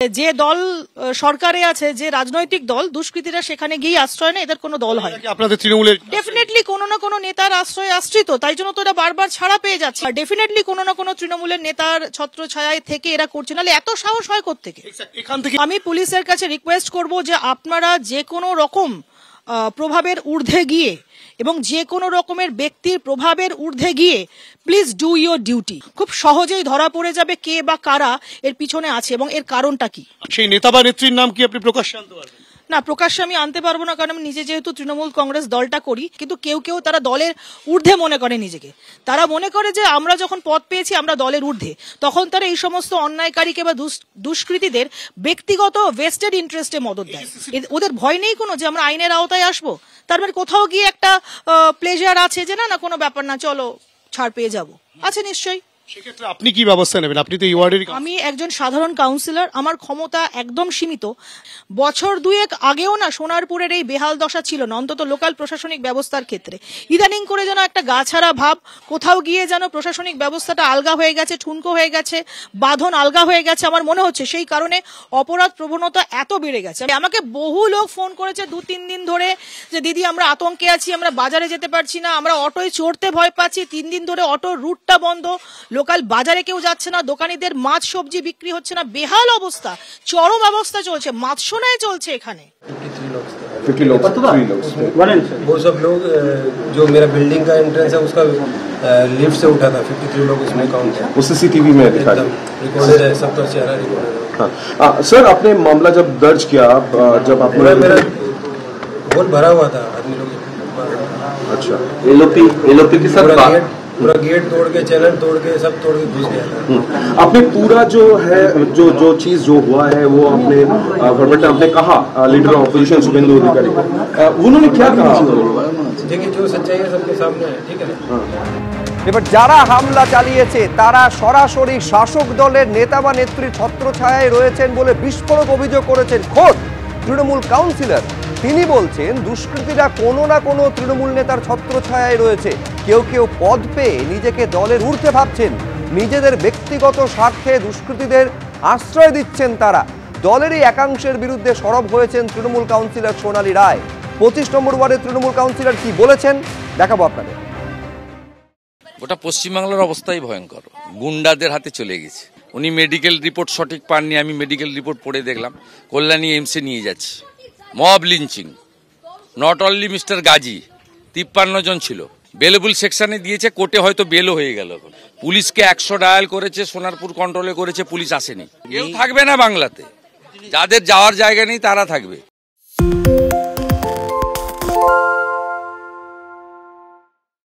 যে দল সরকারে আছে, যে রাজনৈতিক দল, দুষ্কৃতীরা সেখানে গিয়ে আশ্রয় নেয়, এদের কোনো দল হয় আপনাদের তৃণমূলের ডেফিনেটলি কোনো না কোনো নেতার আশ্রয় আশ্রিত, তাই জন্য তো এরা বারবার ছাড়া পেয়ে যাচ্ছে। ডেফিনেটলি কোনো না কোনো তৃণমূলের নেতার ছত্র ছায়ায় থেকে এরা করছে, নাহলে এত সাহস হয় কোত্থেকে? এখান থেকে আমি পুলিশের কাছে রিকোয়েস্ট করব যে আপনারা যে কোনো রকম প্রভাবের ঊর্ধ্বে গিয়ে এবং যে কোনো রকমের ব্যক্তির প্রভাবের ঊর্ধ্বে গিয়ে প্লিজ ডু ইউর ডিউটি। খুব সহজেই ধরা পড়ে যাবে কে বা কারা এর পিছনে আছে এবং এর কারণটা কি। সেই নেতা বা নেত্রীর নাম কি আপনি প্রকাশ্যে আনতে পারবেন? না, প্রকাশ্যে আমি আনতে পারবো না, কারণ আমি নিজে যেহেতু তৃণমূল কংগ্রেস দলটা করি। কিন্তু কেউ কেউ তারা দলের ঊর্ধ্বে মনে করে নিজেকে, তারা মনে করে যে আমরা যখন পদ পেয়েছি আমরা দলের ঊর্ধ্বে, তখন তারা এই সমস্ত অন্যায়কারীকে বা দুষ্কৃতীদের ব্যক্তিগত ভেস্টেড ইন্টারেস্টে মদত দেয়। ওদের ভয় নেই কোনো যে আমরা আইনের আওতায় আসবো। তার মানে কোথাও গিয়ে একটা প্লেজার আছে যে না কোনো ব্যাপার না, চলো ছাড় পেয়ে যাবো, আছে নিশ্চয়ই। সেক্ষেত্রে আপনি কি ব্যবস্থা নেবেন? আপনি তো এই ওয়ার্ডের। আমি একজন সাধারণ কাউন্সিলর, আমার ক্ষমতা একদম সীমিত। বছর দুয়েক আগেও না সোনারপুরের এই বেহাল দশা ছিল না, অন্তত লোকাল প্রশাসনিক ব্যবস্থার ক্ষেত্রে। ইদানিং করে যেন একটা গাছাড়া ভাব, কোথাও গিয়ে যেন প্রশাসনিক ব্যবস্থাটা আলগা হয়ে গেছে, ঠুনকো হয়ে গেছে, বাঁধন আলগা হয়ে গেছে আমার মনে হচ্ছে। সেই কারণে অপরাধ প্রবণতা এত বেড়ে গেছে। আমাকে বহু লোক ফোন করেছে 2-3 দিন ধরে যে দিদি আমরা আতঙ্কে আছি, আমরা বাজারে যেতে পারছি না, আমরা অটোয় চড়তে ভয় পাচ্ছি, 3 দিন ধরে অটোর রুটটা বন্ধ, লোকাল বাজারে কেউ যাচ্ছে না, দোকানিদের মাছ সবজি বিক্রি হচ্ছে না, বেহাল অবস্থা, চরম অবস্থা চলছে, মাছশোনায় চলছে এখানে। 50 लोग वो सब लोग जो मेरा बिल्डिंग का एंट्रेंस है उसका लिफ्ट से उठा था। 53 लोग उसमें काउंट है, वो सीसीटीवी में दिखा रिकॉर्डेड है, सबका चेहरा रिकॉर्डेड है। हाँ सर, आपने मामला जब दर्ज किया, जब आपने मेरा होल भरा हुआ था आदमी लोग। अच्छा, एलओपी के साथ पूरा गेट तोड़ के, चैनल तोड़ के, सब तोड़ के घुस गया था। आपने पूरा जो है जो चीज जो हुआ है वो आपने गवर्नमेंट आपने कहा लीडर ऑफ अपोजिशन शुभेंदु अधिकारी, उन्होंने क्या कहा? देखिए जो सच्चाई है सबके सामने है, ठीक है ना। এবার যারা হামলা চালিয়েছে তারা সরাসরি শাসক দলের নেতা বা নেত্রীর ছত্রছায়ায় রয়েছেন বলে বিস্ফোরক অভিযোগ করেছেন খোদ তৃণমূল কাউন্সিলর। তিনি বলছেন দুষ্কৃতীরা কোনো না কোনো তৃণমূল নেতার ছত্রছায়ায় রয়েছে। কেউ কেউ পদ পেয়ে নিজেকে দলের ঊর্ধ্বে ভাবছেন, নিজেদের ব্যক্তিগত স্বার্থে দুষ্কৃতীদের আশ্রয় দিচ্ছেন তারা। দলেরই একাংশের বিরুদ্ধে সরব হয়েছেন তৃণমূল কাউন্সিলর সোনালী রায়। 25 নম্বর ওয়ার্ডের তৃণমূল কাউন্সিলর কি বলেছেন দেখাবো আপনাদের। গোটা পশ্চিমবাংলার অবস্থাই ভয়ঙ্কর, গুন্ডাদের হাতে চলে গেছে। উনি মেডিকেল রিপোর্ট সঠিক পাননি, আমি মেডিকেল রিপোর্ট পড়ে দেখলাম, কল্যাণী এমসে নিয়ে যাচ্ছে। Mob lynching, not only mister Gazi, 53 জন ছিল, বেলেবল সেকশনে দিয়েছে, কোর্টে হয়তো বেলও হয়ে গেল। পুলিশকে 100 ডায়াল করেছে, সোনারপুর কন্ট্রোলে করেছে, পুলিশ আসেনি। কেউ থাকবে না বাংলাতে, যাদের যাওয়ার জায়গা নেই তারা থাকবে।